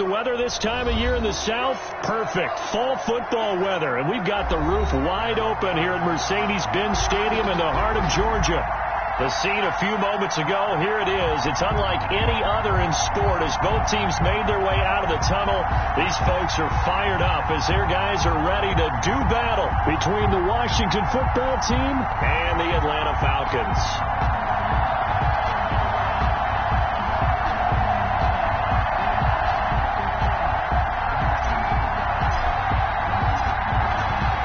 the weather this time of year in the South? Perfect. Fall football weather. And we've got the roof wide open here at Mercedes-Benz Stadium in the heart of Georgia. The scene a few moments ago, here it is. It's unlike any other in sport as both teams made their way out of the tunnel. These folks are fired up as their guys are ready to do battle between the Washington football team and the Atlanta Falcons.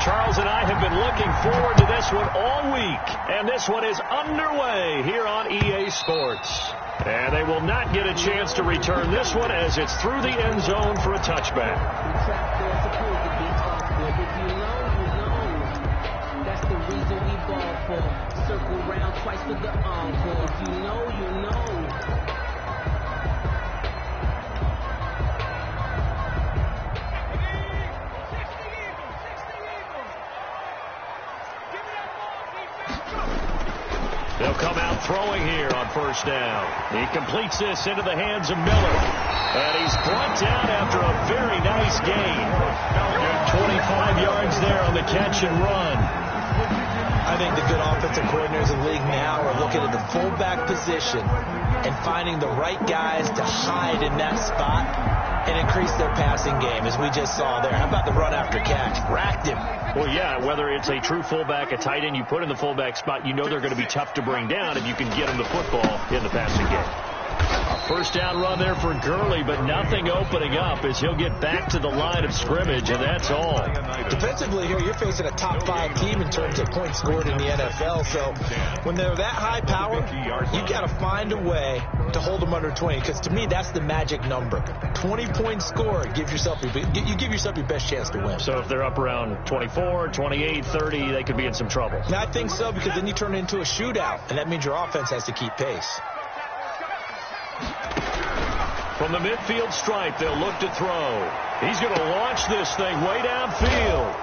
Charles and I have been looking forward to this one all week, and this one is underway here on EA Sports. And they will not get a chance to return this one as it's through the end zone for a touchback. That's the reason we ball for. Circle round twice for the encore. If you know, you know. They'll come out throwing here on first down. He completes this into the hands of Miller. And he's brought down after a very nice gain. 25 yards there on the catch and run. I think the good offensive coordinators in the league now are looking at the fullback position and finding the right guys to hide in that spot and increase their passing game, as we just saw there. How about the run after catch? Racked him. Well, yeah, whether it's a true fullback, a tight end, you put in the fullback spot, you know they're going to be tough to bring down if you can get them the football in the passing game. A first down run there for Gurley, but nothing opening up as he'll get back to the line of scrimmage, and that's all. Defensively here, you're facing a top-5 team in terms of points scored in the NFL, so when they're that high power, you got to find a way to hold them under 20, because to me, that's the magic number. 20 points scored, you give yourself your best chance to win. So if they're up around 24, 28, 30, they could be in some trouble. Now, I think so, because then you turn it into a shootout, and that means your offense has to keep pace. From the midfield stripe, they'll look to throw. He's going to launch this thing way downfield.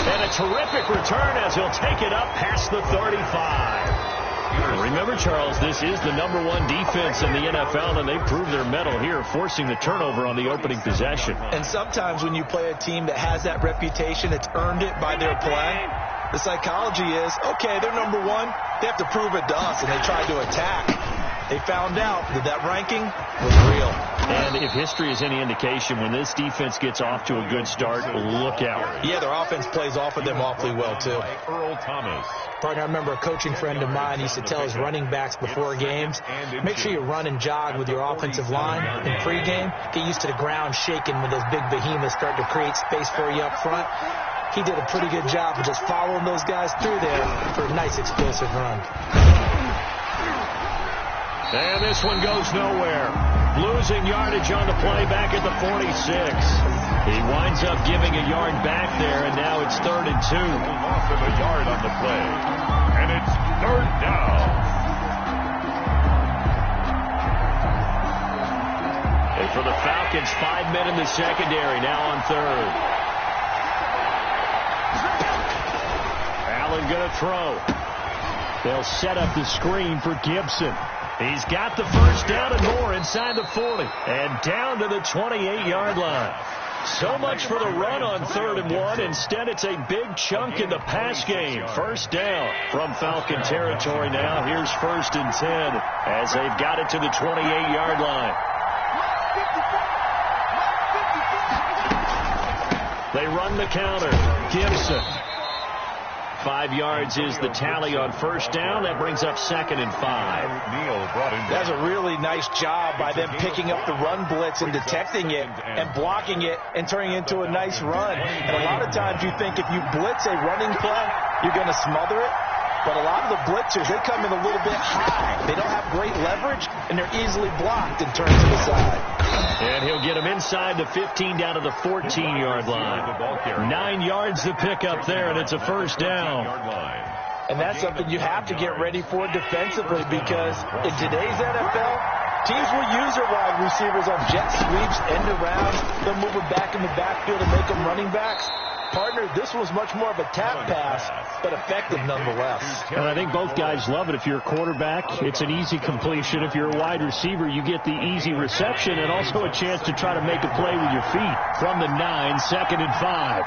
And a terrific return as he'll take it up past the 35. Remember, Charles, this is the #1 defense in the NFL, and they proved their mettle here, forcing the turnover on the opening possession. And sometimes when you play a team that has that reputation, it's earned it by their play. The psychology is, okay, they're #1. They have to prove it to us, and they tried to attack. They found out that that ranking was real. And if history is any indication, when this defense gets off to a good start, look out. Yeah, their offense plays off of them awfully well, too. Earl Thomas. Partner, I remember a coaching friend of mine used to tell his running backs before games, make sure you run and jog with your offensive line in pregame. Get used to the ground shaking when those big behemoths start to create space for you up front. He did a pretty good job of just following those guys through there for a nice explosive run. And this one goes nowhere. Losing yardage on the play back at the 46. He winds up giving a yard back there, and now it's 3rd and 2. Loss of a yard on the play. And it's 3rd down. And for the Falcons, 5 men in the secondary, now on 3rd. Allen going to throw. They'll set up the screen for Gibson. He's got the first down and more inside the 40. And down to the 28-yard line. So much for the run on 3rd and 1. Instead, it's a big chunk in the pass game. First down from Falcon territory now. Here's 1st and 10 as they've got it to the 28-yard line. They run the counter. Gibson. 5 yards is the tally on first down. That brings up 2nd and 5. That's a really nice job by them picking up the run blitz and detecting it and blocking it and turning it into a nice run. And a lot of times you think if you blitz a running play, you're going to smother it. But a lot of the blitzers, they come in a little bit high. They don't have great leverage, and they're easily blocked and turned to the side. And he'll get him inside the 15 down to the 14-yard line. 9 yards to pick up there, and it's a first down. And that's something you have to get ready for defensively, because in today's NFL, teams will use their wide receivers on jet sweeps, end arounds. They'll move them back in the backfield and make them running backs. Partner, this was much more of a tap pass, but effective nonetheless. And I think both guys love it. If you're a quarterback, it's an easy completion. If you're a wide receiver, you get the easy reception and also a chance to try to make a play with your feet. From the 9, 2nd and 5.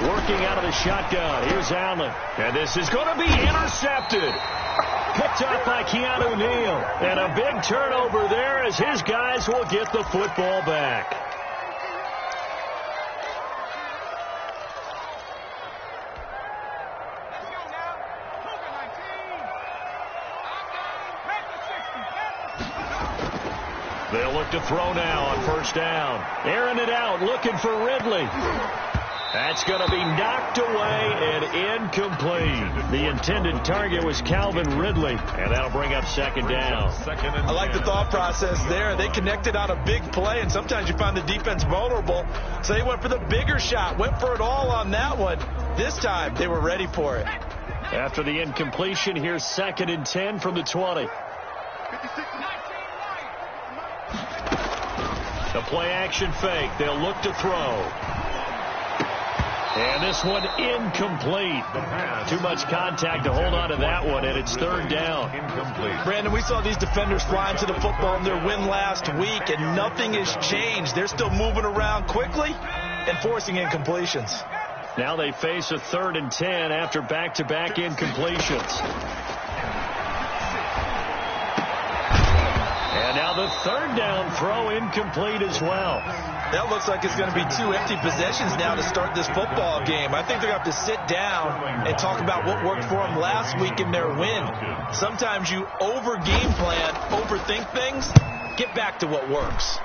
Working out of the shotgun. Here's Allen. And this is going to be intercepted. Picked up by Keanu Neal. And a big turnover there as his guys will get the football back. They'll look to throw now on 1st down. Airing it out, looking for Ridley. That's going to be knocked away and incomplete. The intended target was Calvin Ridley, and that'll bring up 2nd down. I like the thought process there. They connected on a big play, and sometimes you find the defense vulnerable. So they went for the bigger shot, went for it all on that one. This time, they were ready for it. After the incompletion, here's 2nd and 10 from the 20. The play action fake. They'll look to throw. And this one incomplete. Too much contact to hold on to that one, and it's 3rd down. Brandon, we saw these defenders flying to the football in their win last week, and nothing has changed. They're still moving around quickly and forcing incompletions. Now they face a 3rd and 10 after back-to-back incompletions. And now the 3rd down throw incomplete as well. That looks like it's going to be 2 empty possessions now to start this football game. I think they're going to have to sit down and talk about what worked for them last week in their win. Sometimes you over-game plan, overthink things, get back to what works.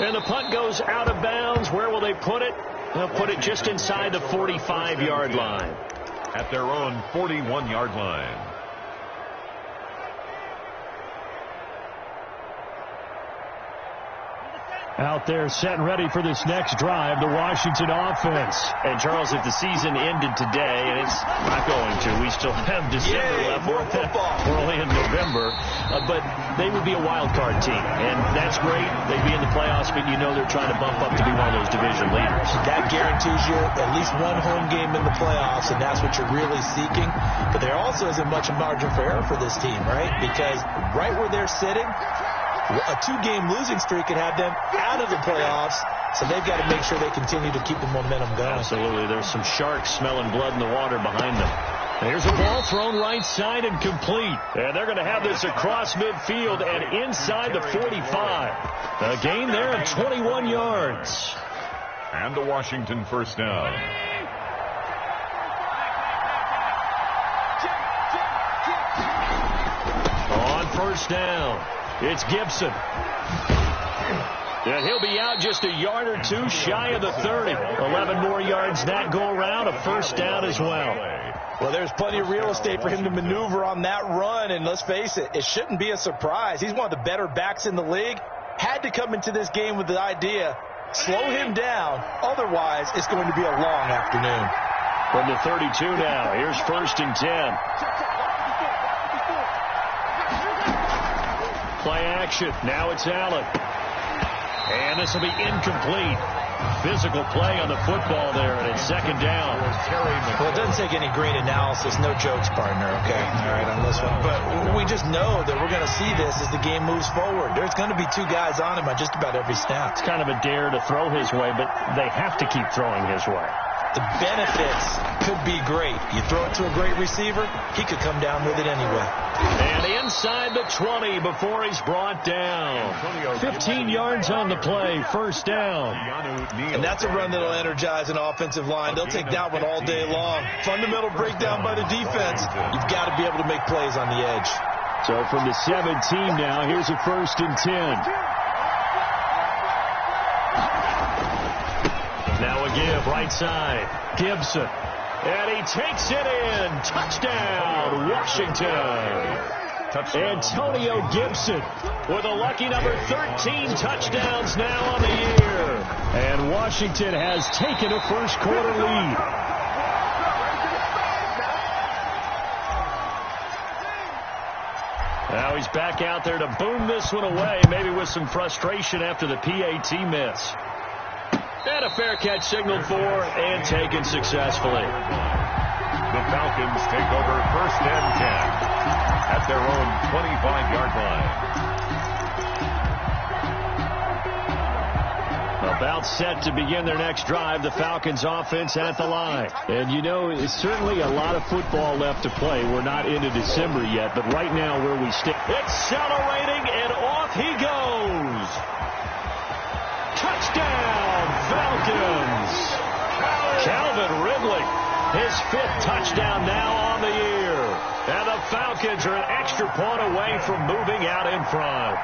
And the punt goes out of bounds. Where will they put it? They'll put it just inside the 45-yard line. At their own 41-yard line. Out there set and ready for this next drive, the Washington offense. And, Charles, if the season ended today, and it's not going to, we still have December left. More football. We're only in November. But they would be a wild card team, and that's great. They'd be in the playoffs, but you know they're trying to bump up to be one of those division leaders. That guarantees you at least one home game in the playoffs, and that's what you're really seeking. But there also isn't much margin for error for this team, right? Because right where they're sitting, a 2-game losing streak could have them out of the playoffs, so they've got to make sure they continue to keep the momentum going. Absolutely. There's some sharks smelling blood in the water behind them. There's a ball thrown right side and complete. And they're going to have this across midfield and inside the 45. A gain there of 21 yards. And the Washington 1st down. On 1st down. It's Gibson. And he'll be out just a yard or 2 shy of the 30. 11 more yards that go around. A 1st down as well. Well, there's plenty of real estate for him to maneuver on that run. And let's face it, it shouldn't be a surprise. He's one of the better backs in the league. Had to come into this game with the idea, slow him down. Otherwise, it's going to be a long afternoon. From the 32 now. Here's 1st and 10. Play action. Now it's Allen. And this will be incomplete. Physical play on the football there, and it's 2nd down. Well, it doesn't take any great analysis. No jokes, partner, okay? All right, on this one. But we just know that we're going to see this as the game moves forward. There's going to be 2 guys on him on just about every snap. It's kind of a dare to throw his way, but they have to keep throwing his way. The benefits could be great. You throw it to a great receiver, he could come down with it anyway. And inside the 20 before he's brought down. 15 yards on the play, 1st down. And that's a run that'll energize an offensive line. They'll take that one all day long. Fundamental breakdown by the defense. You've got to be able to make plays on the edge. So from the 17 now, here's a 1st and 10. Now a give, right side. Gibson. And he takes it in. Touchdown, Washington. Antonio Gibson with a lucky number 13 touchdowns now on the year. And Washington has taken a 1st quarter lead. Now he's back out there to boom this one away, maybe with some frustration after the PAT miss. And a fair catch signaled for and taken successfully. The Falcons take over 1st and 10 at their own 25-yard line. About set to begin their next drive, the Falcons offense at the line. And you know, it's certainly a lot of football left to play. We're not into December yet, but right now where we stand, accelerating, and off he goes. Touchdown, Falcons. Calvin Ridley, his 5th touchdown now on the year. And the Falcons are an extra point away from moving out in front.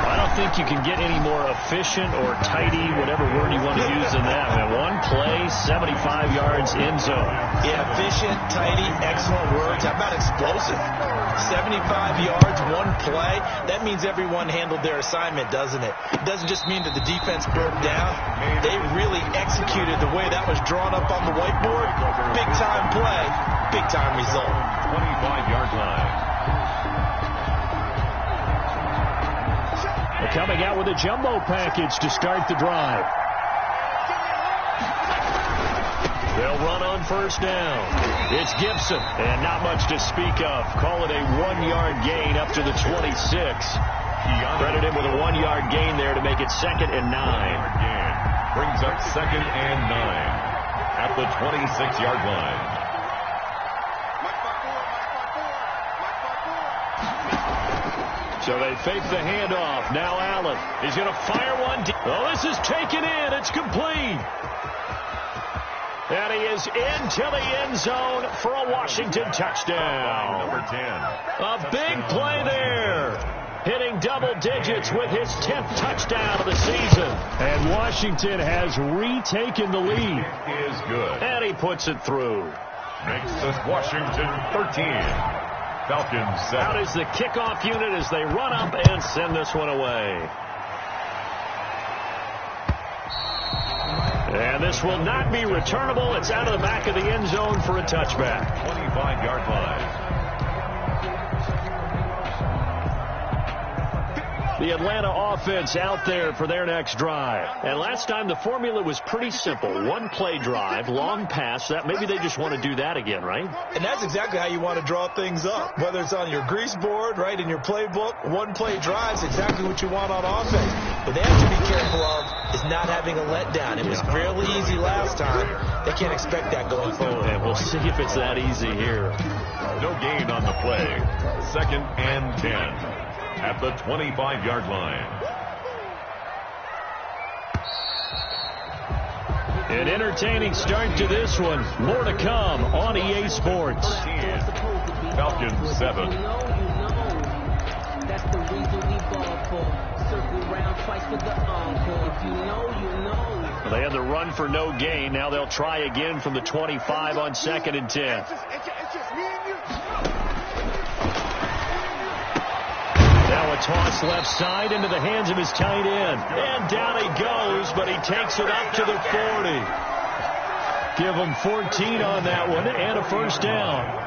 I don't think you can get any more efficient or tidy, whatever word you want to use in that. Man, one play, 75 yards, end zone. Yeah, efficient, tidy, excellent words. How about explosive? 75 yards, one play. That means everyone handled their assignment, doesn't it? It doesn't just mean that the defense broke down. They really executed the way that was drawn up on the whiteboard. Big-time play, big-time result. 25-yard line. Coming out with a jumbo package to start the drive. They'll run on 1st down. It's Gibson, and not much to speak of. Call it a 1-yard gain up to the 26. Credit him with a 1-yard gain there to make it 2nd and 9. Brings up 2nd and 9 at the 26-yard line. So they fake the handoff. Now Allen. He's going to fire one. Oh, this is taken in. It's complete. And he is into the end zone for a Washington touchdown. Number 10. A big play there. Hitting double digits with his 10th touchdown of the season. And Washington has retaken the lead. It is good. And he puts it through. Makes this Washington 13. Falcons 7. Out is the kickoff unit as they run up and send this one away. And this will not be returnable. It's out of the back of the end zone for a touchback. 25-yard line. The Atlanta offense out there for their next drive. And last time the formula was pretty simple. 1-play drive, long pass. That maybe they just want to do that again, right? And that's exactly how you want to draw things up. Whether it's on your grease board, right, in your playbook, 1-play drive is exactly what you want on offense. What they have to be careful of is not having a letdown. It was fairly easy last time. They can't expect that going forward. And we'll see if it's that easy here. No gain on the play. 2nd and 10. At the 25-yard line. An entertaining start to this one. More to come on EA Sports. Falcons 7. That's the reason we ball for. Circle round twice for the encore. If you know. They had the run for no gain. Now they'll try again from the 25 on 2nd and 10. Now a toss left side into the hands of his tight end. And down he goes, but he takes it up to the 40. Give him 14 on that one and a 1st down.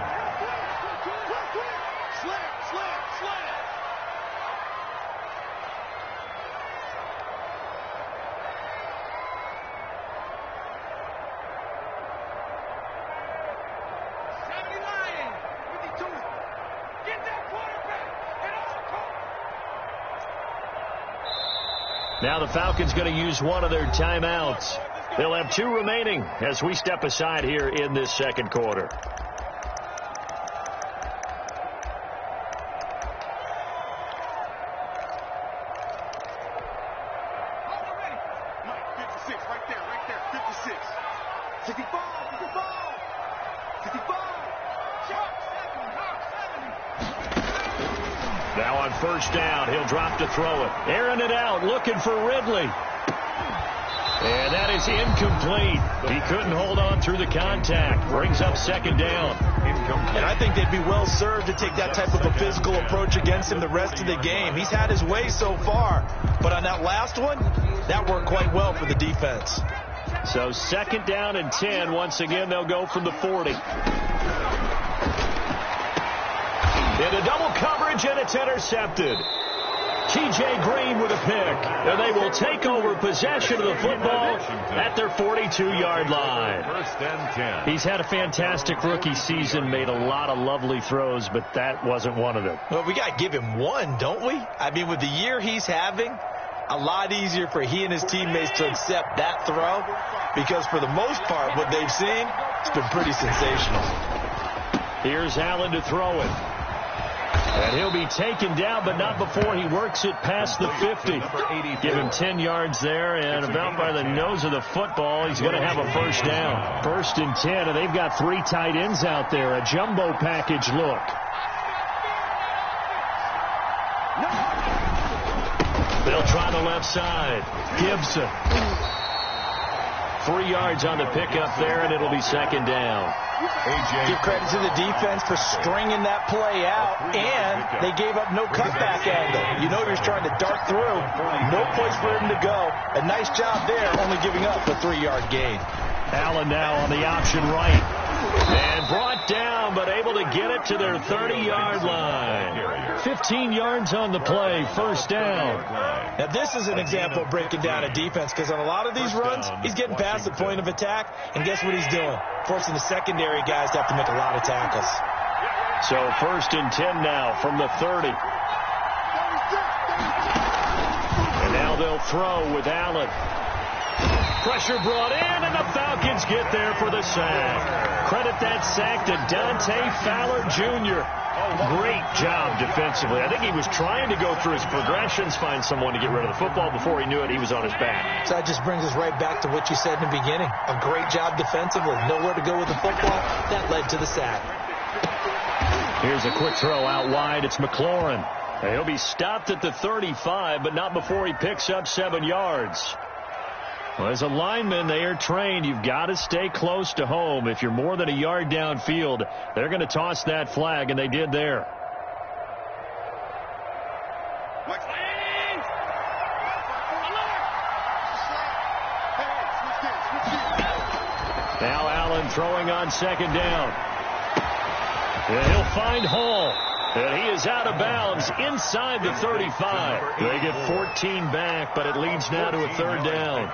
Now the Falcons going to use one of their timeouts. They'll have 2 remaining as we step aside here in this 2nd quarter. Now on 1st down, he'll drop to throw it. Airing it out, looking for Ridley. And that is incomplete. He couldn't hold on through the contact. Brings up 2nd down. And I think they'd be well served to take that type of a physical approach against him the rest of the game. He's had his way so far. But on that last one, that worked quite well for the defense. So 2nd down and 10. Once again, they'll go from the 40. Into double coverage, and it's intercepted. T.J. Green with a pick. And they will take over possession of the football at their 42-yard line. First and 10. He's had a fantastic rookie season, made a lot of lovely throws, but that wasn't one of them. Well, we got to give him one, don't we? I mean, with the year he's having, a lot easier for he and his teammates to accept that throw because for the most part, what they've seen, it's been pretty sensational. Here's Allen to throw it. And he'll be taken down, but not before he works it past the 50. Give him 10 yards there, and about by the nose of the football, he's going to have a first down. First and 10, and they've got 3 tight ends out there. A jumbo package look. They'll try the left side. Gibson. 3 yards on the pickup there, and it'll be second down. Give credit to the defense for stringing that play out, and they gave up no cutback angle. You know he was trying to dart through. No place for him to go. A nice job there, only giving up a 3-yard gain. Allen now on the option right. And brought down, but able to get it to their 30-yard line. 15 yards on the play, first down. Now, this is an example of breaking down a defense because on a lot of these runs, he's getting past the point of attack, and guess what he's doing? Forcing the secondary guys to have to make a lot of tackles. So first and 10 now from the 30. And now they'll throw with Allen. Pressure brought in, and the Falcons get there for the sack. Credit that sack to Dante Fowler Jr. Great job defensively. I think he was trying to go through his progressions, find someone to get rid of the football. Before he knew it, he was on his back. So that just brings us right back to what you said in the beginning. A great job defensively. Nowhere to go with the football. That led to the sack. Here's a quick throw out wide. It's McLaurin. He'll be stopped at the 35, but not before he picks up 7 yards. Well, as a lineman, they are trained. You've got to stay close to home. If you're more than a yard downfield, they're going to toss that flag, and they did there. Now Allen throwing on second down. And he'll find Hall. And he is out of bounds inside the 35. They get 14 back, but it leads now to a third down.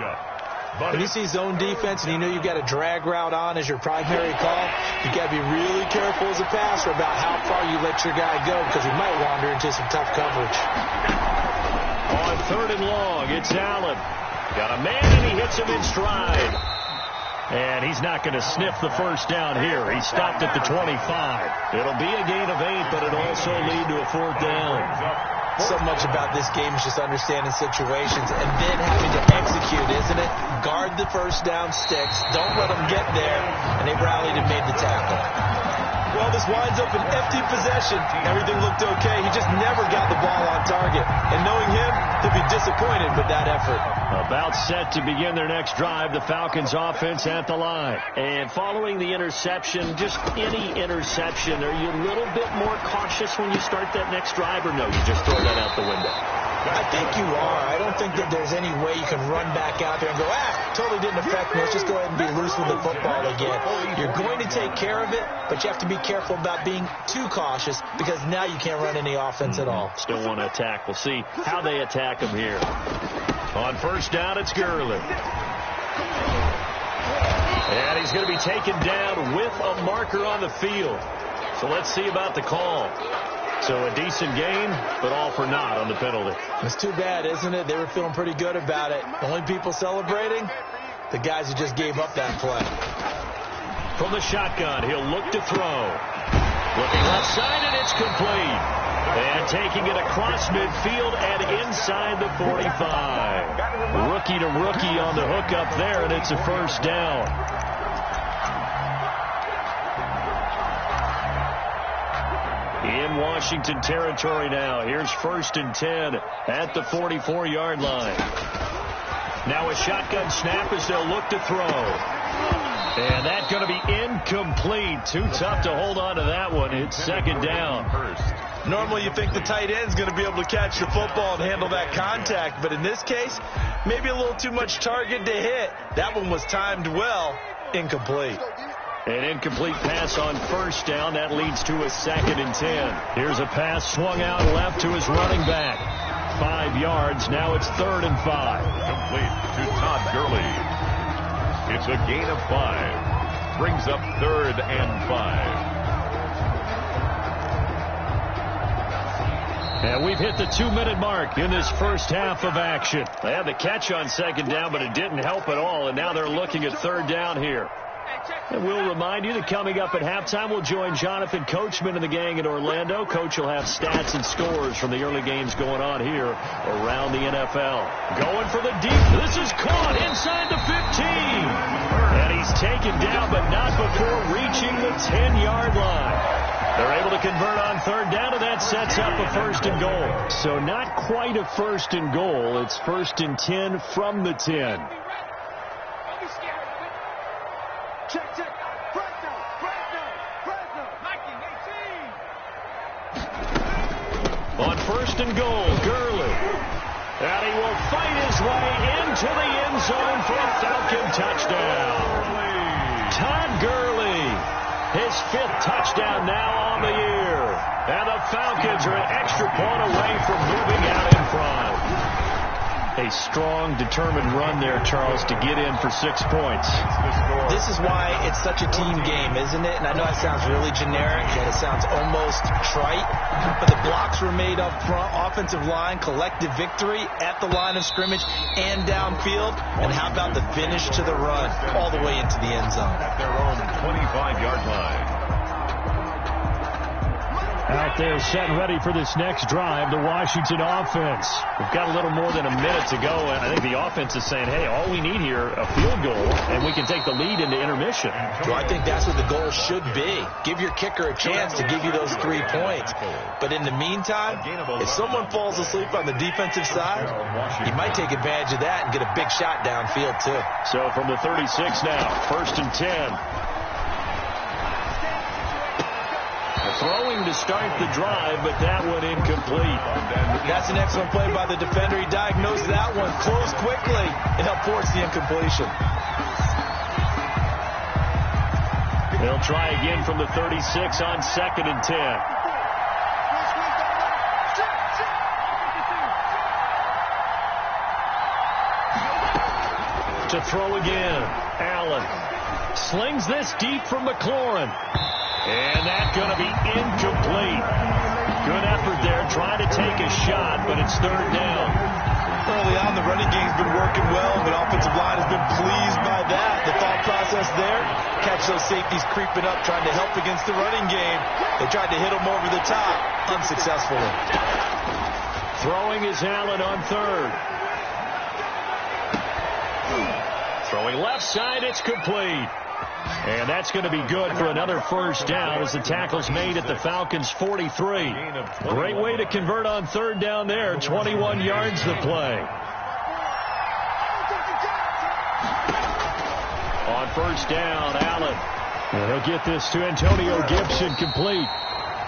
When you see zone defense and you know you've got a drag route on as your primary call, you've got to be really careful as a passer about how far you let your guy go because he might wander into some tough coverage. On third and long, it's Allen. Got a man, and he hits him in stride. And he's not going to sniff the first down here. He stopped at the 25. It'll be a gain of 8, but it'll also lead to a fourth down. So much about this game is just understanding situations and then having to execute, isn't it? Guard the first down sticks. Don't let them get there. And they rallied and made the tackle. Well, this winds up an empty possession. Everything looked okay. He just never got the ball on target. And knowing him, he'll be disappointed with that effort. About set to begin their next drive, the Falcons offense at the line. And following the interception, just any interception, are you a little bit more cautious when you start that next drive, or no, you just throw that out the window? I think you are. I don't think that there's any way you can run back out there and go, totally didn't affect me. Let's just go ahead and be loose with the football again. You're going to take care of it, but you have to be careful about being too cautious because now you can't run any offense at all. Still want to attack. We'll see how they attack him here. On first down, it's Gurley. And he's going to be taken down with a marker on the field. So let's see about the call. So a decent game, but all for naught on the penalty. It's too bad, isn't it? They were feeling pretty good about it. The only people celebrating, the guys who just gave up that play. From the shotgun, he'll look to throw. Looking left side, and it's complete. And taking it across midfield and inside the 45. Rookie to rookie on the hook up there, and it's a first down. In Washington territory now. Here's first and 10 at the 44-yard line. Now a shotgun snap as they'll look to throw. And that's going to be incomplete. Too tough to hold on to that one. It's second down. Normally you think the tight end's going to be able to catch the football and handle that contact. But in this case, maybe a little too much target to hit. That one was timed well. Incomplete. An incomplete pass on first down. That leads to a second and 10. Here's a pass swung out left to his running back. 5 yards. Now it's 3rd and 5. Complete to Todd Gurley. It's a gain of 5. Brings up 3rd and 5. And we've hit the 2-minute mark in this first half of action. They had the catch on 2nd down, but it didn't help at all, and now they're looking at 3rd down here. And we'll remind you that coming up at halftime, we'll join Jonathan Coachman and the gang in Orlando. Coach will have stats and scores from the early games going on here around the NFL. Going for the deep. This is caught inside the 15. And he's taken down, but not before reaching the 10-yard line. They're able to convert on 3rd down, and that sets up a 1st and goal. So not quite a 1st and goal. It's 1st and 10 from the 10. On 1st and goal, Gurley. And he will fight his way into the end zone for a Falcon touchdown. Todd Gurley, his 5th touchdown now on the year. And the Falcons are an extra point away from moving out in front. A strong, determined run there, Charles, to get in for 6 points. This is why it's such a team game, isn't it? And I know that sounds really generic, and it sounds almost trite, but the blocks were made up front, offensive line, collective victory at the line of scrimmage and downfield. And how about the finish to the run all the way into the end zone? At their own 25-yard line. Out there set and ready for this next drive, the Washington offense. We've got a little more than a minute to go, and I think the offense is saying, hey, all we need here, a field goal, and we can take the lead into intermission. Well, I think that's what the goal should be. Give your kicker a chance to give you those 3 points. But in the meantime, if someone falls asleep on the defensive side, you might take advantage of that and get a big shot downfield, too. So from the 36 now, 1st and 10. Throwing to start the drive, but that one incomplete. That's an excellent play by the defender. He diagnosed that one, closed quickly, and helped force the incompletion. They'll try again from the 36 on 2nd and 10. To throw again, Allen slings this deep from McLaurin. And that's going to be incomplete. Good effort there, trying to take a shot, but it's 3rd down. Early on, the running game's been working well. The offensive line has been pleased by that. The thought process there, catch those safeties creeping up, trying to help against the running game. They tried to hit them over the top, unsuccessfully. Throwing is Allen on 3rd. Throwing left side, it's complete. And that's going to be good for another 1st down as the tackle's made at the Falcons' 43. Great way to convert on 3rd down there. 21 yards the play. On 1st down, Allen. And he'll get this to Antonio Gibson complete.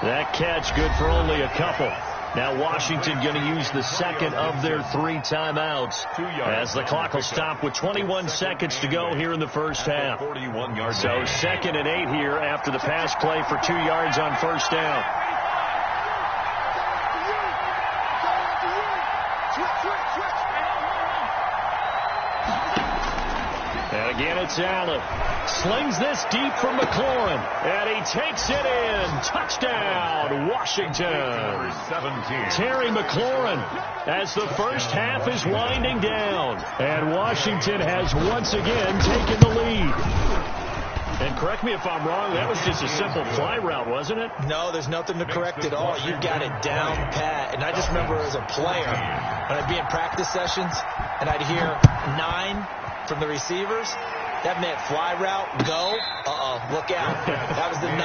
That catch good for only a couple. Now Washington going to use the 2nd of their 3 timeouts as the clock will stop with 21 seconds to go here in the first half. So 2nd and 8 here after the pass play for 2 yards on 1st down. And again, it's Allen. Slings this deep from McLaurin. And he takes it in. Touchdown, Washington. 17. Terry McLaurin as the first half is winding down. And Washington has once again taken the lead. And correct me if I'm wrong, that was just a simple fly route, wasn't it? No, there's nothing to correct at all. You got it down pat. And I just remember as a player, when I'd be in practice sessions, and I'd hear 9 from the receivers, that meant fly route, go, look out. That was the 9,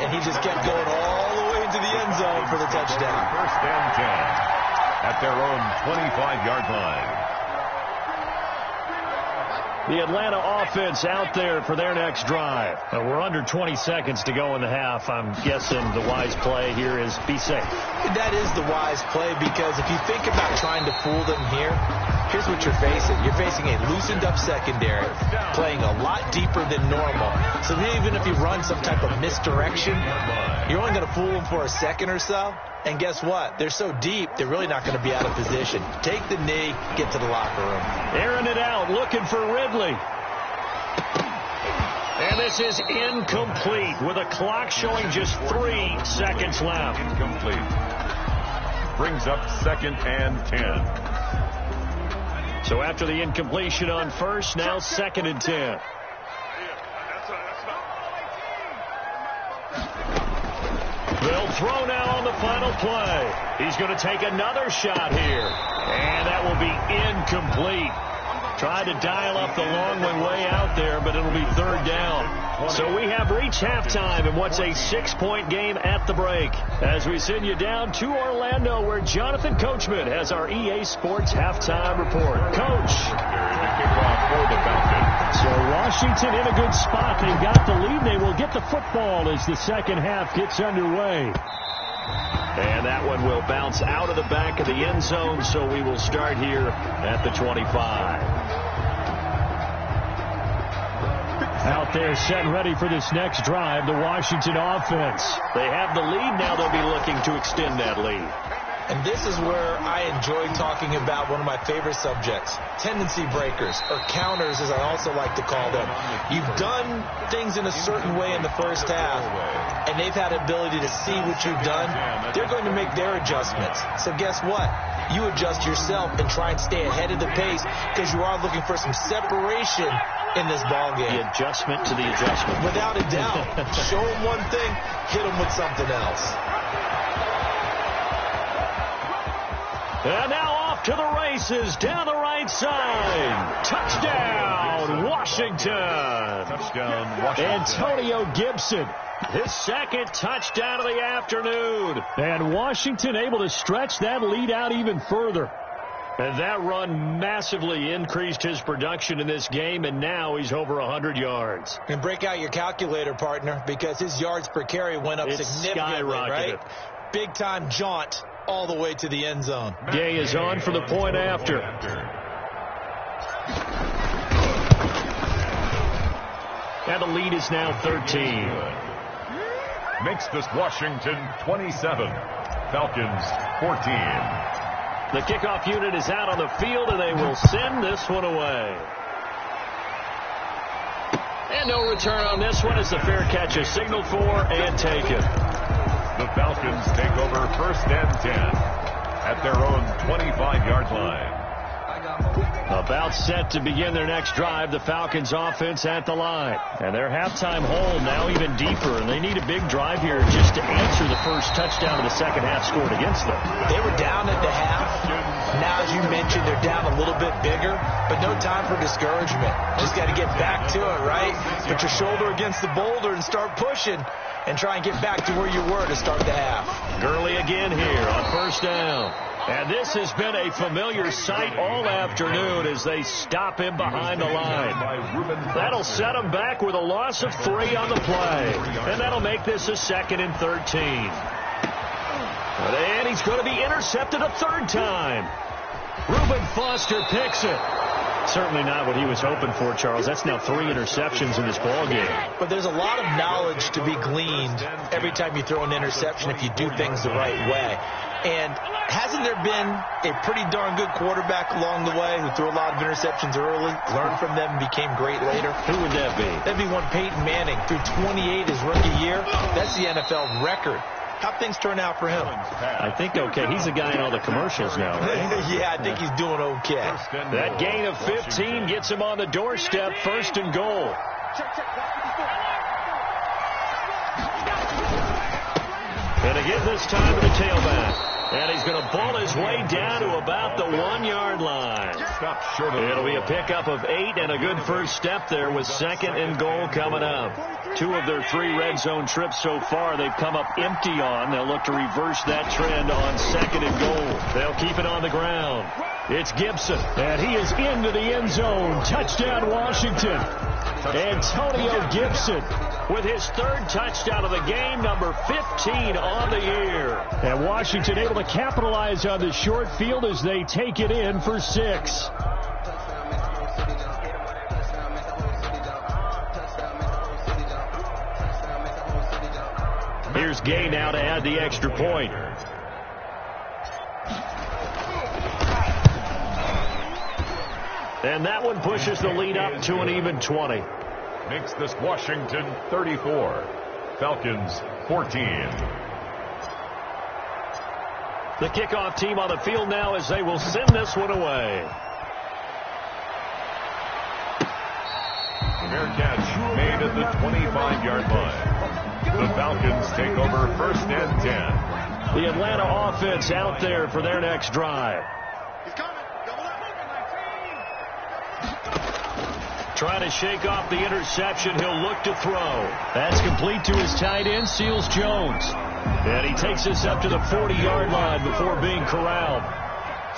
and he just kept going all the way into the end zone for the touchdown. 1st and 10 at their own 25-yard line. The Atlanta offense out there for their next drive. We're under 20 seconds to go in the half. I'm guessing the wise play here is be safe. That is the wise play, because if you think about trying to fool them here, here's what you're facing. You're facing a loosened up secondary, playing a lot deeper than normal. So even if you run some type of misdirection, you're only going to fool them for a second or so. And guess what? They're so deep, they're really not going to be out of position. Take the knee, get to the locker room. Airing it out, looking for Ridley. And this is incomplete with a clock showing just 3 seconds left. Incomplete. Brings up 2nd and 10. So after the incompletion on first, now 2nd and 10. They'll throw now on the final play. He's going to take another shot here. And that will be incomplete. Tried to dial up the long one way out there, but it'll be 3rd down. So we have reached halftime in what's a 6-point game at the break. As we send you down to Orlando, where Jonathan Coachman has our EA Sports halftime report. Coach. So Washington in a good spot. They've got the lead. They will get the football as the second half gets underway. And that one will bounce out of the back of the end zone, so we will start here at the 25. Out there set and ready for this next drive, the Washington offense. They have the lead. Now they'll be looking to extend that lead. And this is where I enjoy talking about one of my favorite subjects, tendency breakers, or counters as I also like to call them. You've done things in a certain way in the first half, and they've had the ability to see what you've done. They're going to make their adjustments. So guess what? You adjust yourself and try and stay ahead of the pace because you are looking for some separation in this ballgame. The adjustment to the adjustment. Without a doubt. Show them one thing, hit them with something else. And now off to the races down the right side. Touchdown, Washington. Touchdown, Washington. Antonio Gibson, his 2nd touchdown of the afternoon. And Washington able to stretch that lead out even further. And that run massively increased his production in this game, and now he's over 100 yards. And break out your calculator, partner, because his yards per carry went up significantly, right? Big-time jaunt all the way to the end zone. Gay is on for the point after. And the lead is now 13. Makes this Washington 27. Falcons 14. The kickoff unit is out on the field, and they will send this one away. And no return on this one as the fair catch is signaled for and taken. The Falcons take over 1st and 10 at their own 25-yard line. About set to begin their next drive, the Falcons offense at the line. And their halftime hole now even deeper, and they need a big drive here just to answer the first touchdown of the second half scored against them. They were down at the half. Now, as you mentioned, they're down a little bit bigger, but no time for discouragement. Just got to get back to it, right? Put your shoulder against the boulder and start pushing and try and get back to where you were to start the half. Gurley again here on 1st down. And this has been a familiar sight all afternoon as they stop him behind the line. That'll set him back with a loss of 3 on the play. And that'll make this a 2nd and 13. And he's going to be intercepted a 3rd time. Reuben Foster picks it. Certainly not what he was hoping for, Charles. That's now 3 interceptions in this ballgame. But there's a lot of knowledge to be gleaned every time you throw an interception if you do things the right way. And hasn't there been a pretty darn good quarterback along the way who threw a lot of interceptions early, learned from them, and became great later? Who would that be? That'd be one Peyton Manning. Threw 28 his rookie year. That's the NFL record. How'd things turn out for him? I think okay. He's the guy in all the commercials now, right? Yeah, I think he's doing okay. That gain of 15 gets him on the doorstep, 1st and goal. And again this time to the tailback. And he's going to ball his way down to about the 1-yard line. It'll be a pickup of 8 and a good first step there with 2nd and goal coming up. 2 of their 3 red zone trips so far they've come up empty on. They'll look to reverse that trend on 2nd and goal. They'll keep it on the ground. It's Gibson, and he is into the end zone. Touchdown, Washington. Antonio Gibson with his third touchdown of the game, number 15 on the year. And Washington able to capitalize on the short field as they take it in for 6. Here's Gay now to add the extra point. And that one pushes the lead up to an even 20. Makes this Washington 34. Falcons 14. The kickoff team on the field now as they will send this one away. Fair catch made at the 25-yard line. The Falcons take over first and 10. The Atlanta offense out there for their next drive. Trying to shake off the interception. He'll look to throw. That's complete to his tight end, Seals Jones. And he takes us up to the 40-yard line before being corralled.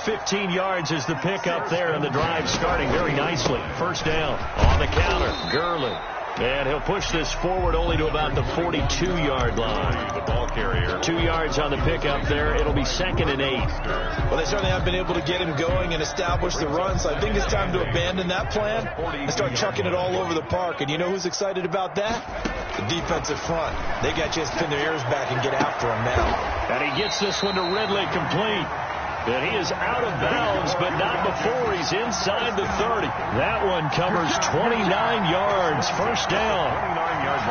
15 yards is the pickup there, and the drive starting very nicely. First down on the counter. Gurley. And he'll push this forward only to about the 42-yard line. The ball carrier. 2 yards on the pickup there. It'll be 2nd and 8. Well, they certainly have been able to get him going and establish the run, so I think it's time to abandon that plan and start chucking it all over the park. And you know who's excited about that? The defensive front. They got a chance to pin their ears back and get after him now. And he gets this one to Ridley complete. And he is out of bounds, but not before he's inside the 30. That one covers 29 yards. First down. 29-yard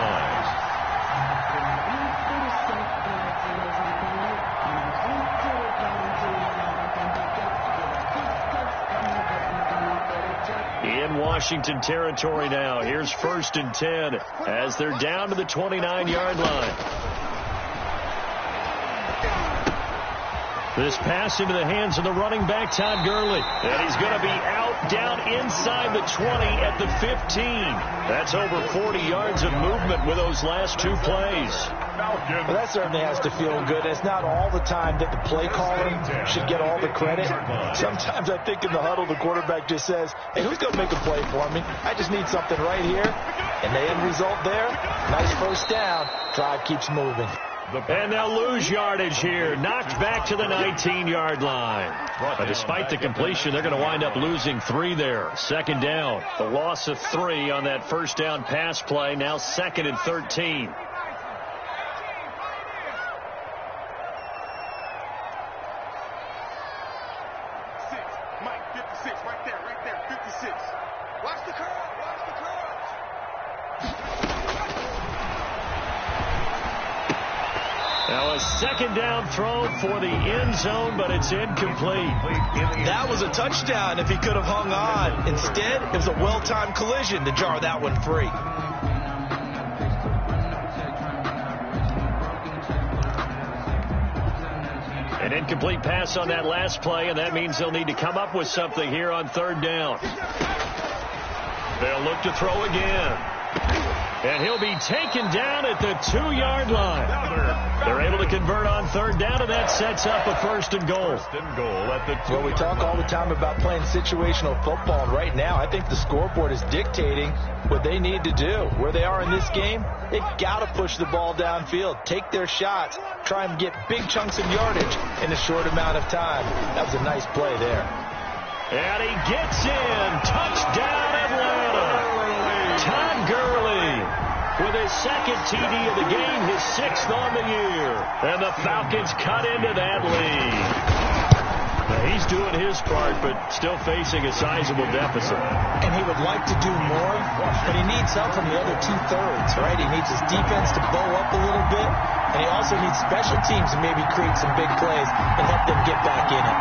line. In Washington territory now. Here's 1st and 10 as they're down to the 29-yard line. This pass into the hands of the running back, Todd Gurley. And he's going to be out down inside the 20 at the 15. That's over 40 yards of movement with those last 2 plays. Well, that certainly has to feel good. It's not all the time that the play caller should get all the credit. Sometimes I think in the huddle, the quarterback just says, hey, who's going to make a play for me? I just need something right here. And the end result there, nice first down. Drive keeps moving. And they'll lose yardage here. Knocked back to the 19-yard line. But despite the completion, they're going to wind up losing 3 there. 2nd down. The loss of 3 on that first down pass play. Now 2nd and 13. Mike, 56, right there, 56. Watch the curve. Now a 2nd down throw for the end zone, but it's incomplete. That was a touchdown if he could have hung on. Instead, it was a well-timed collision to jar that one free. An incomplete pass on that last play, and that means they'll need to come up with something here on 3rd down. They'll look to throw again. And he'll be taken down at the 2-yard line. They're able to convert on 3rd down, and that sets up a 1st and goal. Well, we talk all the time about playing situational football, and right now I think the scoreboard is dictating what they need to do. Where they are in this game, they've got to push the ball downfield, take their shots, try and get big chunks of yardage in a short amount of time. That was a nice play there. And he gets in. Touchdown, Atlanta. Todd Gurley with his 2nd TD of the game, his 6th on the year. And the Falcons cut into that lead. Now, he's doing his part, but still facing a sizable deficit. And he would like to do more, but he needs help from the other 2/3, right? He needs his defense to bow up a little bit, and he also needs special teams to maybe create some big plays and help them get back in it.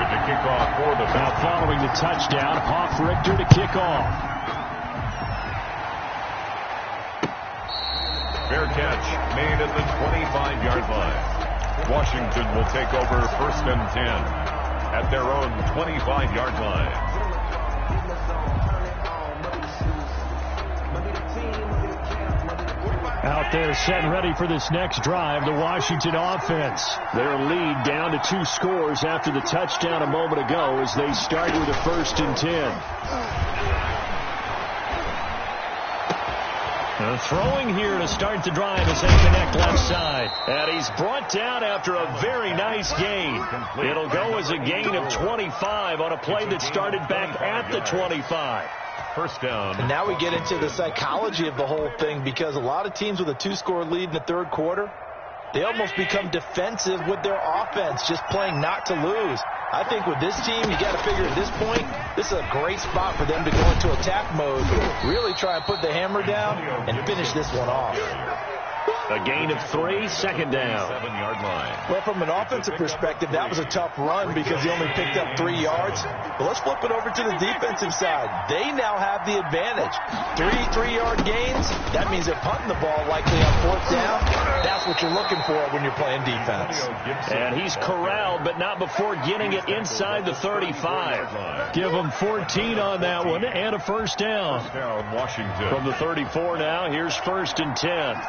To kick off for the Now following the touchdown, Hoff-Richter to kick off. fair catch made at the 25-yard line. Washington will take over 1st and 10 at their own 25-yard line. Out there set and ready for this next drive, the Washington offense. Their lead down to 2 scores after the touchdown a moment ago as they start with a 1st and 10. Throwing here to start the drive as they connect left side. And he's brought down after a very nice gain. It'll go as a gain of 25 on a play that started back at the 25. First down. And now we get into the psychology of the whole thing, because a lot of teams with a 2-score lead in the 3rd quarter, they almost become defensive with their offense, just playing not to lose. I think with this team, you got to figure at this point, this is a great spot for them to go into attack mode, really try and put the hammer down and finish this one off. A gain of 3, 2nd down. 7-yard line. Well, from an offensive perspective, that was a tough run because he only picked up 3 yards. But let's flip it over to the defensive side. They now have the advantage. 3-yard gains, that means they're punting the ball likely on 4th down. That's what you're looking for when you're playing defense. And he's corralled, but not before getting it inside the 35. Give him 14 on that one and a 1st down. First down, Washington. From the 34 now, here's 1st and 10.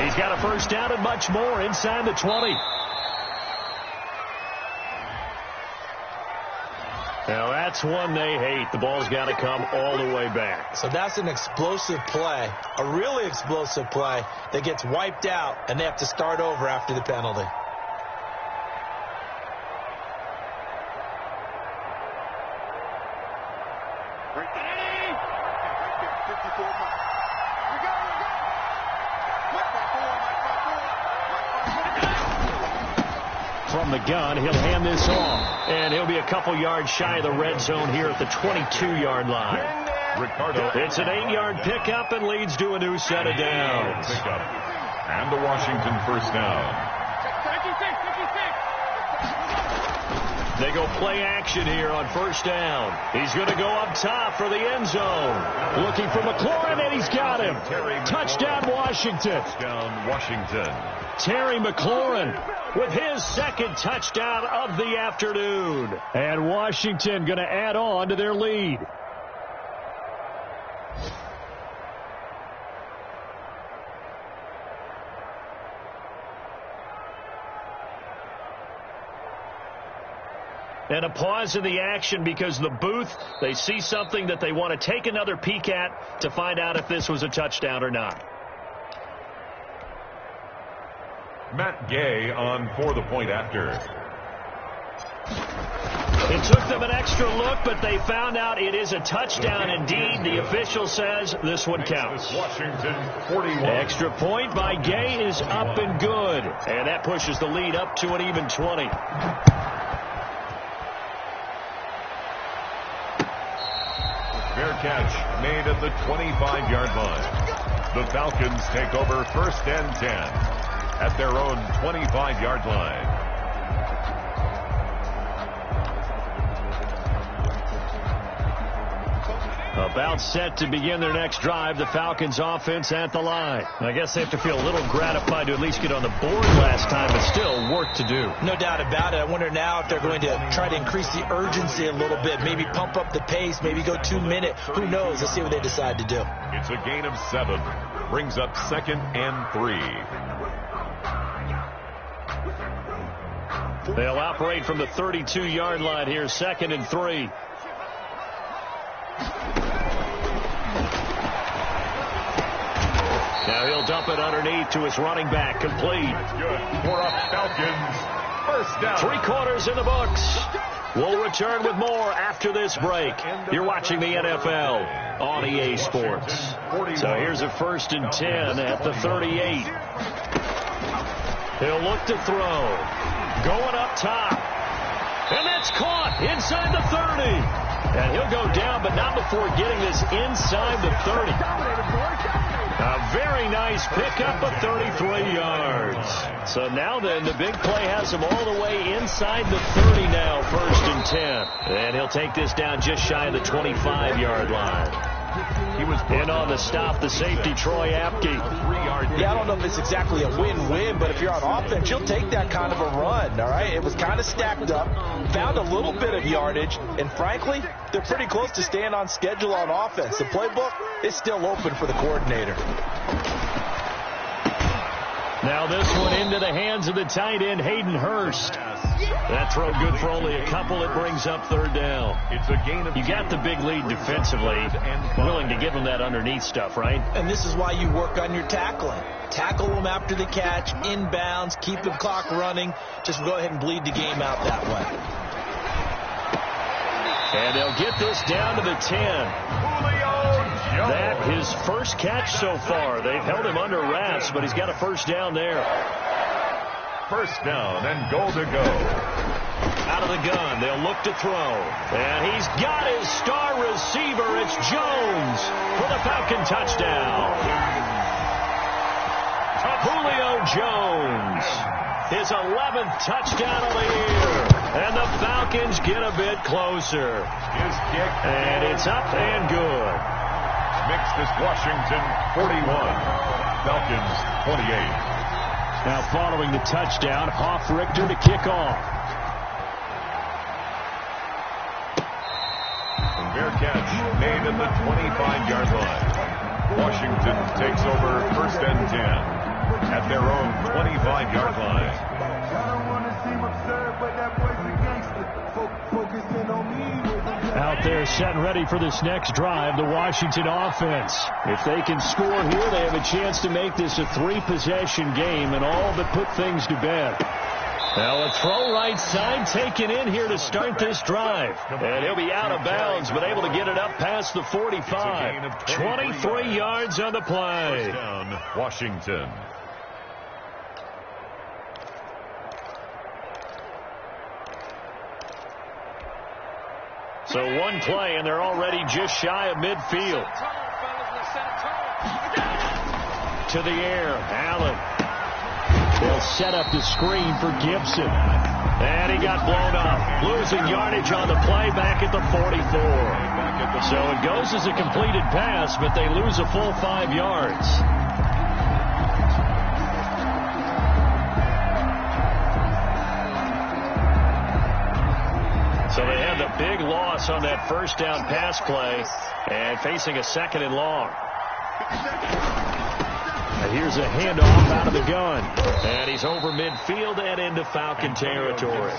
He's got a 1st down and much more inside the 20. Now that's one they hate. The ball's got to come all the way back. So that's an explosive play, a really explosive play that gets wiped out, and they have to start over after the penalty. From the gun, he'll hand this off, and he'll be a couple yards shy of the red zone here at the 22-yard line. Ricardo. It's an 8-yard pickup and leads to a new set of downs. Pickup. And the Washington 1st down. They go play action here on 1st down. He's going to go up top for the end zone. Looking for McLaurin, and he's got him. Touchdown, Washington. Touchdown, Washington. Terry McLaurin with his 2nd touchdown of the afternoon. And Washington going to add on to their lead. And a pause in the action because the booth, they see something that they want to take another peek at to find out if this was a touchdown or not. Matt Gay on for the point after. It took them an extra look, but they found out it is a touchdown indeed. The official says this one counts. Washington 41. Extra point by Gay is up and good. And that pushes the lead up to an even 20. Fair catch made at the 25-yard line. The Falcons take over 1st and 10 at their own 25-yard line. About set to begin their next drive, the Falcons offense at the line. I guess they have to feel a little gratified to at least get on the board last time, but still work to do. No doubt about it. I wonder now if they're going to try to increase the urgency a little bit, maybe pump up the pace, maybe go 2-minute. Who knows? Let's see what they decide to do. It's a gain of 7. Brings up 2nd and 3. They'll operate from the 32-yard line here, 2nd and 3. Now he'll dump it underneath to his running back, complete. That's good for a Falcons 1st down. 3 quarters in the books. We'll return with more after this break. You're watching the NFL on EA Sports. So here's a 1st and 10 at the 38. He'll look to throw. Going up top. And that's caught inside the 30. And he'll go down, but not before getting this inside the 30. A very nice pickup of 33 yards. So now then, the big play has him all the way inside the 30 now, 1st and 10. And he'll take this down just shy of the 25-yard line. He was in on the stop, the safety, Troy Apke. 3-yard. Yeah, I don't know if it's exactly a win-win, but if you're on offense, you'll take that kind of a run, all right? It was kind of stacked up, found a little bit of yardage, and frankly, they're pretty close to staying on schedule on offense. The playbook is still open for the coordinator. Now this one into the hands of the tight end, Hayden Hurst. That throw good for only a couple. It brings up third down. It's a gain of You got the big lead defensively, willing to give them that underneath stuff, right? And this is why you work on your tackling. Tackle them after the catch, inbounds, keep the clock running. Just go ahead and bleed the game out that way. And they'll get this down to the 10. That his first catch so far. They've held him under wraps, but he's got a first down there. First down and goal to go. Out of the gun, they'll look to throw. And he's got his star receiver. It's Jones for the Falcon touchdown. Julio Jones, his 11th touchdown of the year. And the Falcons get a bit closer. His kick. And it's up and good. Mixed is Washington 41. Falcons 28. Now following the touchdown, Hoff Richter to kick off. Fair catch made at the 25-yard line. Washington takes over first and 10 at their own 25-yard line. I don't want to seem absurd, but that boy's a gangster. Focusing on me. Out there set and ready for this next drive, the Washington offense. If they can score here, they have a chance to make this a 3-possession game and all but put things to bed. Now a throw right side taken in here to start this drive. And he'll be out of bounds, but able to get it up past the 45. 23 yards on the play. First down, Washington. So one play, and they're already just shy of midfield. To the air, Allen. They'll set up the screen for Gibson. And he got blown up. Losing yardage on the play back at the 44. So it goes as a completed pass, but they lose a full 5 yards. So they had the big loss on that first down pass play and facing a second and long. And here's a handoff out of the gun. And he's over midfield and into Falcon territory.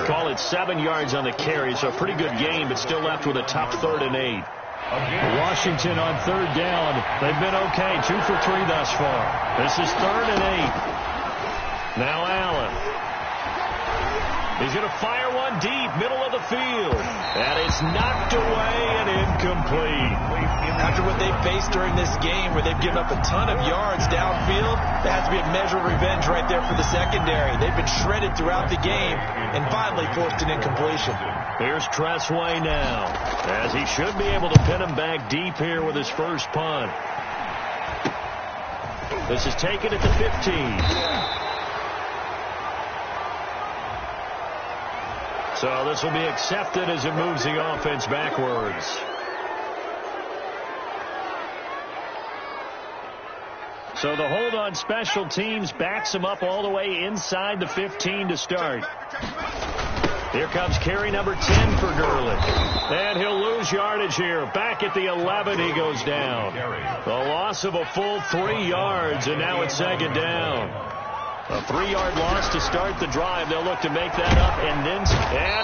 Call it 7 yards on the carry, so a pretty good game, but still left with a tough 3rd and 8. Washington on 3rd down. They've been okay, 2 for 3 thus far. This is 3rd and 8. Now Allen. He's going to fire one deep, middle of the field. And it's knocked away and incomplete. After what they've faced during this game, where they've given up a ton of yards downfield, there has to be a measure of revenge right there for the secondary. They've been shredded throughout the game and finally forced an incompletion. Here's Tressway now, as he should be able to pin him back deep here with his first punt. This is taken at the 15. So this will be accepted as it moves the offense backwards. So the hold on special teams backs him up all the way inside the 15 to start. Here comes carry number 10 for Gurley. And he'll lose yardage here. Back at the 11, he goes down. The loss of a full 3 yards, and now it's second down. A 3-yard loss to start the drive. They'll look to make that up, and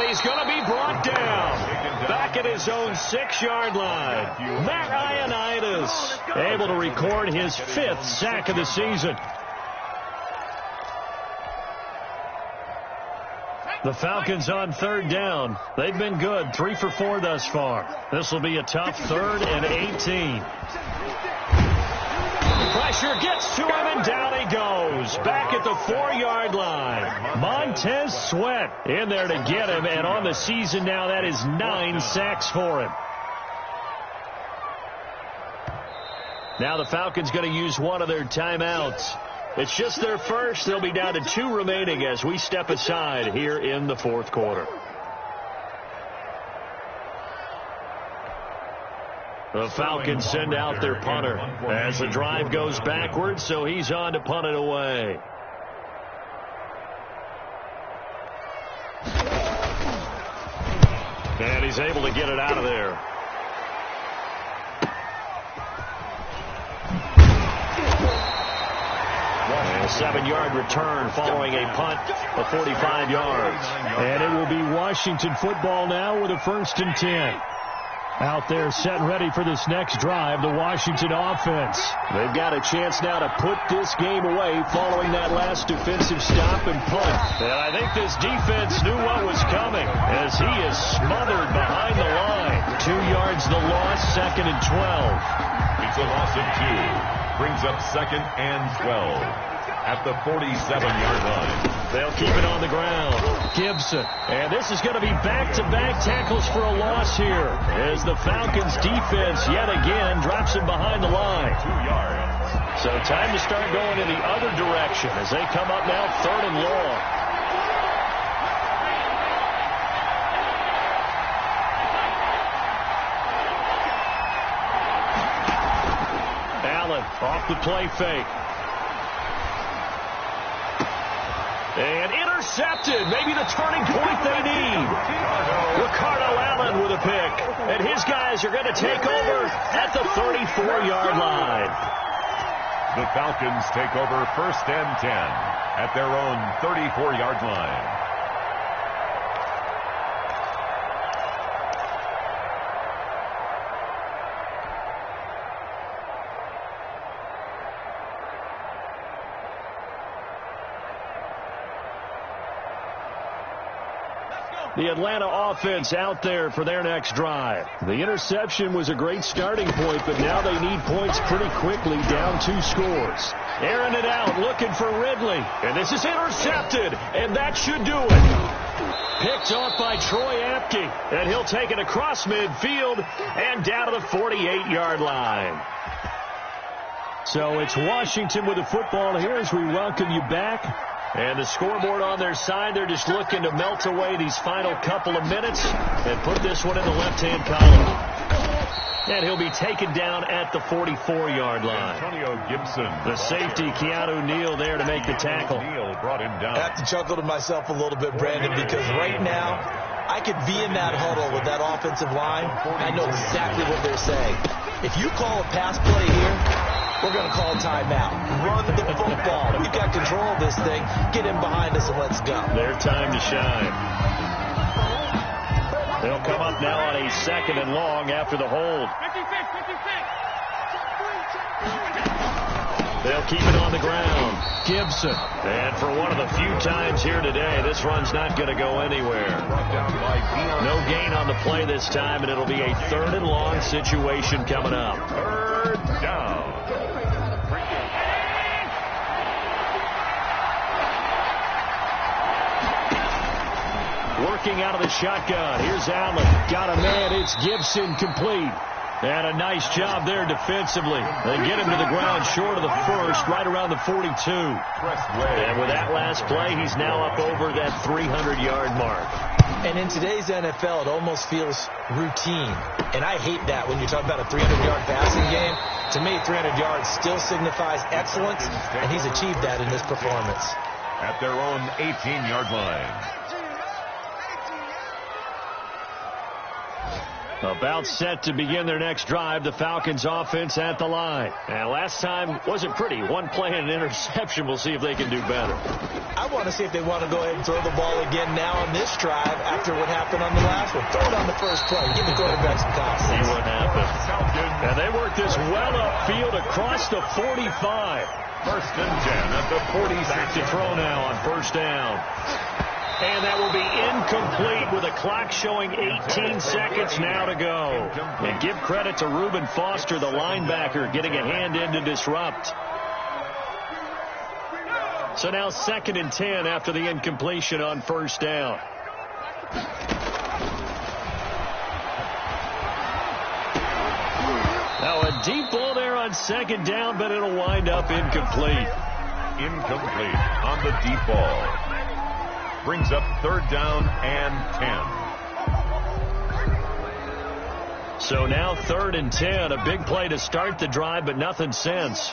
he's going to be brought down. Back at his own 6-yard line. Matt Ioannidis able to record his 5th sack of the season. The Falcons on 3rd down. They've been good, 3 for 4 thus far. This will be a tough 3rd and 18. Pressure gets to him, and down he goes. Back at the 4-yard line. Montez Sweat in there to get him, and on the season now, that is 9 sacks for him. Now the Falcons going to use one of their timeouts. It's just their first. They'll be down to 2 remaining as we step aside here in the 4th quarter. The Falcons send out their punter as the drive goes backwards, so he's on to punt it away. And he's able to get it out of there. And a 7-yard return following a punt of 45 yards. And it will be Washington football now with a 1st and 10. Out there set and ready for this next drive, the Washington offense. They've got a chance now to put this game away following that last defensive stop and punt. And I think this defense knew what was coming as he is smothered behind the line. 2 yards the loss, 2nd and 12. It's a loss of 2. Brings up 2nd and 12. At the 47-yard line. They'll keep it on the ground. Gibson. And this is going to be back-to-back tackles for a loss here as the Falcons defense yet again drops him behind the line. 2 yards. So time to start going in the other direction as they come up now 3rd and long. Allen off the play fake. And intercepted. Maybe the turning point they need. Ricardo Allen with a pick. And his guys are going to take over at the 34-yard line. The Falcons take over 1st and 10 at their own 34-yard line. The Atlanta offense out there for their next drive. The interception was a great starting point, but now they need points pretty quickly, down 2 scores. Airing it out, looking for Ridley. And this is intercepted, and that should do it. Picked off by Troy Apke, and he'll take it across midfield and down to the 48-yard line. So it's Washington with the football here as we welcome you back. And the scoreboard on their side, they're just looking to melt away these final couple of minutes and put this one in the left-hand column. And he'll be taken down at the 44-yard line. Antonio Gibson. The safety, Keanu Neal, there to make the tackle. Neal brought him down. I have to chuckle to myself a little bit, Brandon, because right now I could be in that huddle with that offensive line. I know exactly what they're saying. If you call a pass play here, we're going to call timeout. Run the football. We've got control of this thing. Get in behind us and let's go. Their time to shine. They'll come up now on a 2nd and long after the hold. 56. They'll keep it on the ground. Gibson. And for one of the few times here today, this run's not going to go anywhere. No gain on the play this time, and it'll be a 3rd and long situation coming up. 3rd down. Working out of the shotgun. Here's Allen. Got a man. It's Gibson complete. And a nice job there defensively. They get him to the ground short of the 1st, right around the 42. And with that last play, he's now up over that 300-yard mark. And in today's NFL, it almost feels routine. And I hate that when you talk about a 300-yard passing game. To me, 300 yards still signifies excellence, and he's achieved that in this performance. At their own 18-yard line. About set to begin their next drive, the Falcons offense at the line. And last time wasn't pretty. One play and an interception. We'll see if they can do better. I want to see if they want to go ahead and throw the ball again now on this drive after what happened on the last one. Throw it on the first play. Give the quarterback some confidence. See what happens. And they work this well upfield across the 45. 1st and 10 at the 40. Back to throw now on 1st down. And that will be incomplete with a clock showing 18 seconds now to go. And give credit to Reuben Foster, the linebacker, getting a hand in to disrupt. So now 2nd and 10 after the incompletion on 1st down. Now a deep ball there on 2nd down, but it'll wind up incomplete. Incomplete on the deep ball. Brings up 3rd down and 10. So now 3rd and 10. A big play to start the drive, but nothing since.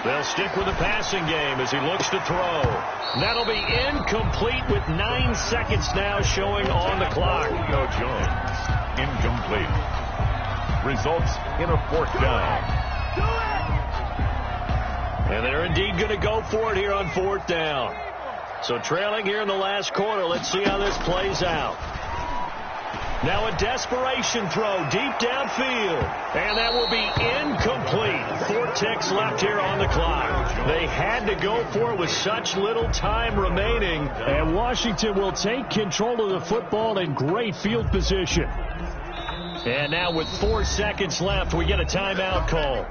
They'll stick with the passing game as he looks to throw. That'll be incomplete with 9 seconds now showing on the clock. Julio Jones, incomplete. Results in a 4th down. And they're indeed going to go for it here on 4th down. So trailing here in the last quarter. Let's see how this plays out. Now a desperation throw deep downfield. And that will be incomplete. 4 ticks left here on the clock. They had to go for it with such little time remaining. And Washington will take control of the football in great field position. And now with 4 seconds left, we get a timeout call.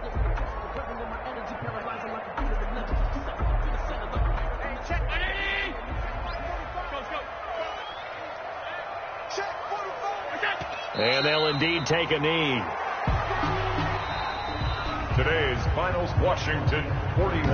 And they'll indeed take a knee. Today's finals: Washington 41,